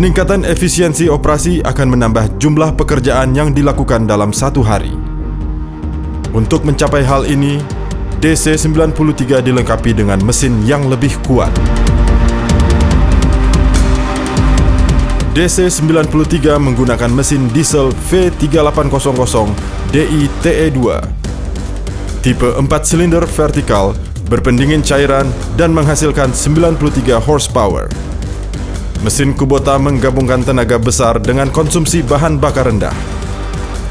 Peningkatan efisiensi operasi akan menambah jumlah pekerjaan yang dilakukan dalam satu hari. Untuk mencapai hal ini, DC-93 dilengkapi dengan mesin yang lebih kuat. DC-93 menggunakan mesin diesel V3800 DI TE2, tipe 4 silinder vertikal, berpendingin cairan dan menghasilkan 93 horsepower. Mesin Kubota menggabungkan tenaga besar dengan konsumsi bahan bakar rendah.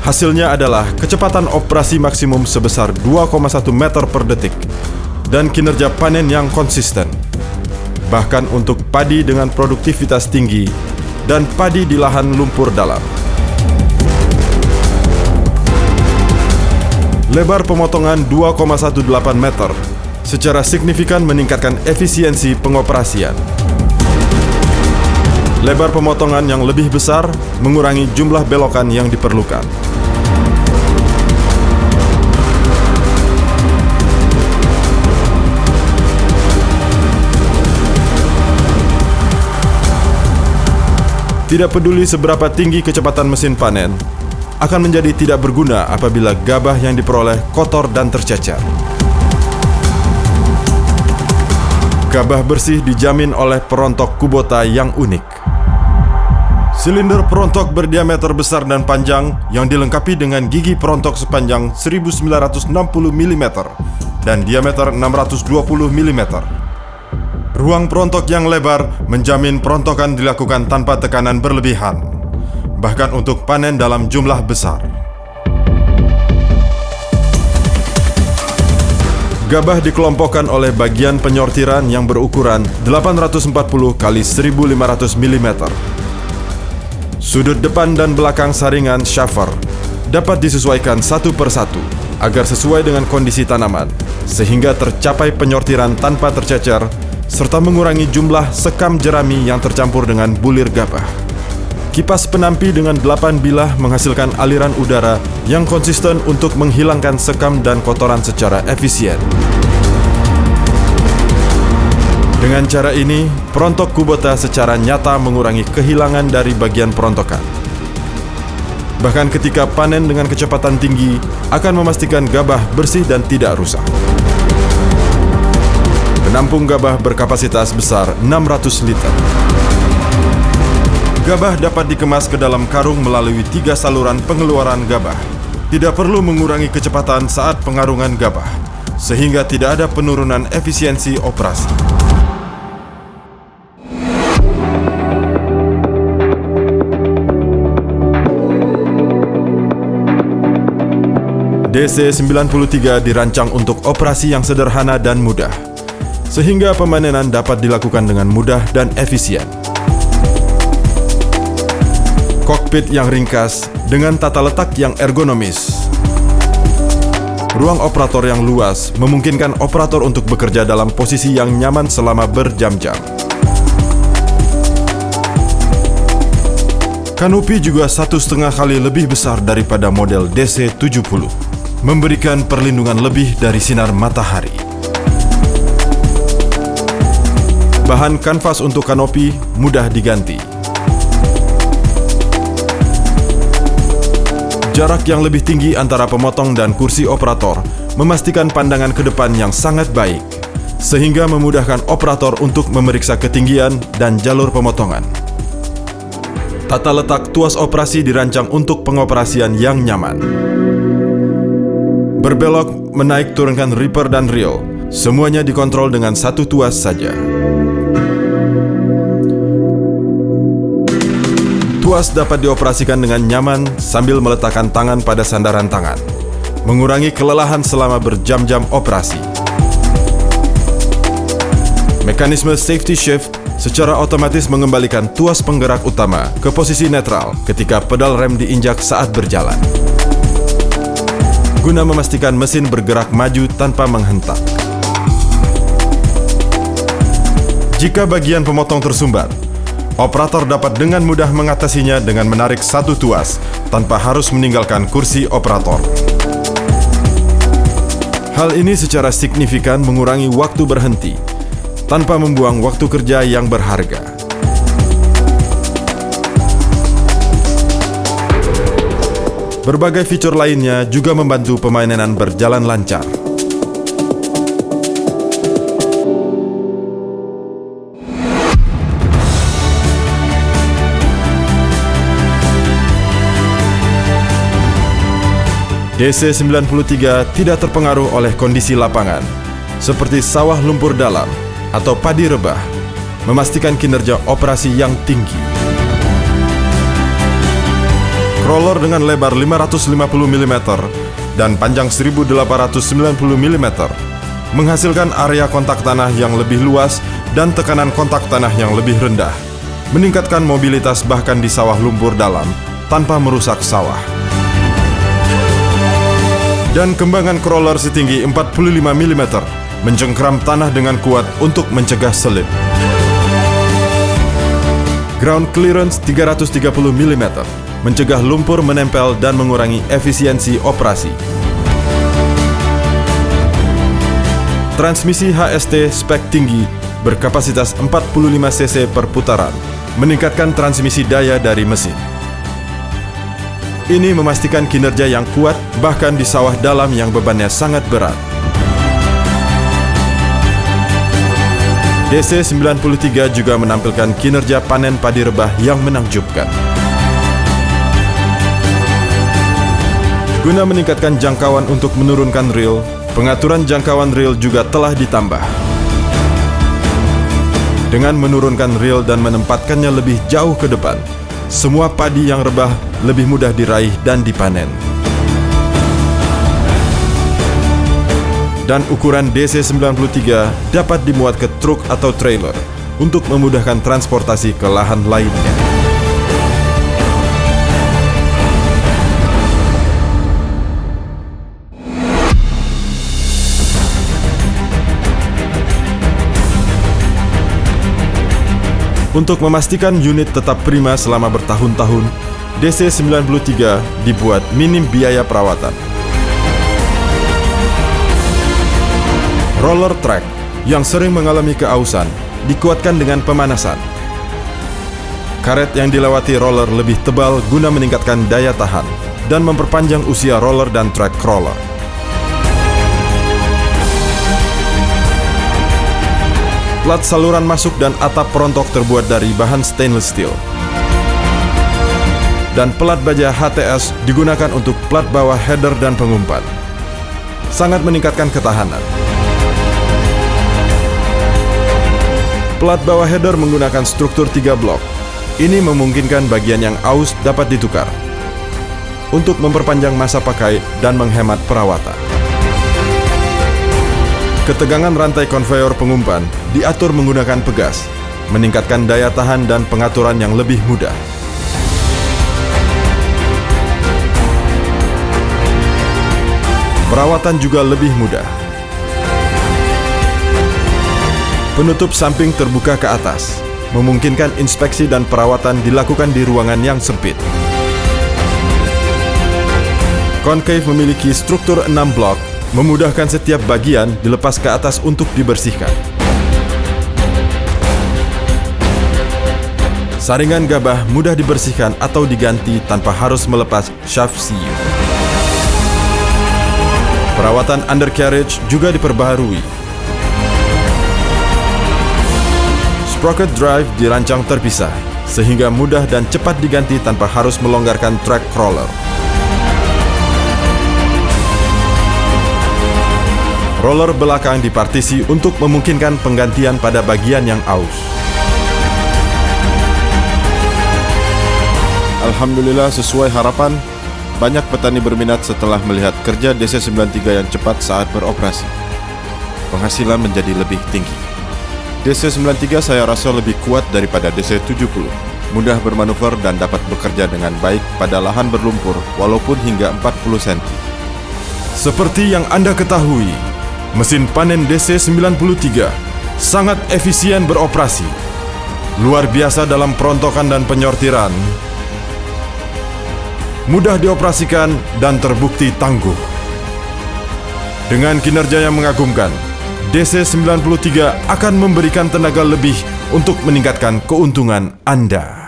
Hasilnya adalah kecepatan operasi maksimum sebesar 2,1 meter per detik dan kinerja panen yang konsisten. Bahkan untuk padi dengan produktivitas tinggi dan padi di lahan lumpur dalam. Lebar pemotongan 2,18 meter secara signifikan meningkatkan efisiensi pengoperasian. Lebar pemotongan yang lebih besar mengurangi jumlah belokan yang diperlukan. Tidak peduli seberapa tinggi kecepatan mesin panen, akan menjadi tidak berguna apabila gabah yang diperoleh kotor dan tercecer. Gabah bersih dijamin oleh perontok Kubota yang unik. Silinder perontok berdiameter besar dan panjang yang dilengkapi dengan gigi perontok sepanjang 1960 mm dan diameter 620 mm. Ruang perontok yang lebar menjamin perontokan dilakukan tanpa tekanan berlebihan, bahkan untuk panen dalam jumlah besar. Gabah dikelompokkan oleh bagian penyortiran yang berukuran 840 x 1500 mm. Sudut depan dan belakang saringan shaver dapat disesuaikan satu per satu agar sesuai dengan kondisi tanaman, sehingga tercapai penyortiran tanpa tercecer, serta mengurangi jumlah sekam jerami yang tercampur dengan bulir gabah. Kipas penampi dengan 8 bilah menghasilkan aliran udara yang konsisten untuk menghilangkan sekam dan kotoran secara efisien. Dengan cara ini, perontok Kubota secara nyata mengurangi kehilangan dari bagian perontokan. Bahkan ketika panen dengan kecepatan tinggi, akan memastikan gabah bersih dan tidak rusak. Penampung gabah berkapasitas besar 600 liter. Gabah dapat dikemas ke dalam karung melalui 3 saluran pengeluaran gabah. Tidak perlu mengurangi kecepatan saat pengarungan gabah, sehingga tidak ada penurunan efisiensi operasi. DC-93 dirancang untuk operasi yang sederhana dan mudah, sehingga pemanenan dapat dilakukan dengan mudah dan efisien. Kokpit yang ringkas dengan tata letak yang ergonomis. Ruang operator yang luas memungkinkan operator untuk bekerja dalam posisi yang nyaman selama berjam-jam. Kanopi juga 1,5 kali lebih besar daripada model DC-70, memberikan perlindungan lebih dari sinar matahari. Bahan kanvas untuk kanopi mudah diganti. Jarak yang lebih tinggi antara pemotong dan kursi operator memastikan pandangan ke depan yang sangat baik, sehingga memudahkan operator untuk memeriksa ketinggian dan jalur pemotongan. Tata letak tuas operasi dirancang untuk pengoperasian yang nyaman. Berbelok, menaik turunkan ripper dan reel, semuanya dikontrol dengan satu tuas saja. Tuas dapat dioperasikan dengan nyaman sambil meletakkan tangan pada sandaran tangan, mengurangi kelelahan selama berjam-jam operasi. Mekanisme safety shift secara otomatis mengembalikan tuas penggerak utama ke posisi netral ketika pedal rem diinjak saat berjalan, guna memastikan mesin bergerak maju tanpa menghentak. Jika bagian pemotong tersumbat, operator dapat dengan mudah mengatasinya dengan menarik satu tuas tanpa harus meninggalkan kursi operator. Hal ini secara signifikan mengurangi waktu berhenti tanpa membuang waktu kerja yang berharga. Berbagai fitur lainnya juga membantu pemainan berjalan lancar. DC-93 tidak terpengaruh oleh kondisi lapangan, seperti sawah lumpur dalam atau padi rebah, memastikan kinerja operasi yang tinggi. Crawler dengan lebar 550 mm dan panjang 1890 mm menghasilkan area kontak tanah yang lebih luas dan tekanan kontak tanah yang lebih rendah, meningkatkan mobilitas bahkan di sawah lumpur dalam tanpa merusak sawah. Dan kembangan crawler setinggi 45 mm mencengkram tanah dengan kuat untuk mencegah selip. Ground clearance 330 mm mencegah lumpur menempel dan mengurangi efisiensi operasi. Transmisi HST spek tinggi berkapasitas 45 cc per putaran, meningkatkan transmisi daya dari mesin. Ini memastikan kinerja yang kuat bahkan di sawah dalam yang bebannya sangat berat. DC-93 juga menampilkan kinerja panen padi rebah yang menakjubkan. Guna meningkatkan jangkauan untuk menurunkan reel, pengaturan jangkauan reel juga telah ditambah. Dengan menurunkan reel dan menempatkannya lebih jauh ke depan, semua padi yang rebah lebih mudah diraih dan dipanen. Dan ukuran DC-93 dapat dimuat ke truk atau trailer untuk memudahkan transportasi ke lahan lainnya. Untuk memastikan unit tetap prima selama bertahun-tahun, DC-93 dibuat minim biaya perawatan. Roller track yang sering mengalami keausan dikuatkan dengan pemanasan. Karet yang dilewati roller lebih tebal guna meningkatkan daya tahan dan memperpanjang usia roller dan track crawler. Plat saluran masuk dan atap perontok terbuat dari bahan stainless steel. Dan pelat baja HTS digunakan untuk plat bawah header dan pengumpan. Sangat meningkatkan ketahanan. Plat bawah header menggunakan struktur 3 blok. Ini memungkinkan bagian yang aus dapat ditukar untuk memperpanjang masa pakai dan menghemat perawatan. Ketegangan rantai konveyor pengumpan diatur menggunakan pegas, meningkatkan daya tahan dan pengaturan yang lebih mudah. Perawatan juga lebih mudah. Penutup samping terbuka ke atas, memungkinkan inspeksi dan perawatan dilakukan di ruangan yang sempit. Concave memiliki struktur 6 blok, memudahkan setiap bagian dilepas ke atas untuk dibersihkan. Saringan gabah mudah dibersihkan atau diganti tanpa harus melepas shaft siu. Perawatan undercarriage juga diperbaharui. Sprocket drive dirancang terpisah, sehingga mudah dan cepat diganti tanpa harus melonggarkan track crawler. Roller belakang dipartisi untuk memungkinkan penggantian pada bagian yang aus. Alhamdulillah, sesuai harapan, banyak petani berminat setelah melihat kerja DC-93 yang cepat saat beroperasi. Penghasilan menjadi lebih tinggi. DC-93 saya rasa lebih kuat daripada DC-70, mudah bermanuver dan dapat bekerja dengan baik pada lahan berlumpur walaupun hingga 40 cm. Seperti yang Anda ketahui, mesin panen DC-93 sangat efisien beroperasi, luar biasa dalam perontokan dan penyortiran, mudah dioperasikan dan terbukti tangguh. Dengan kinerja yang mengagumkan, DC-93 akan memberikan tenaga lebih untuk meningkatkan keuntungan Anda.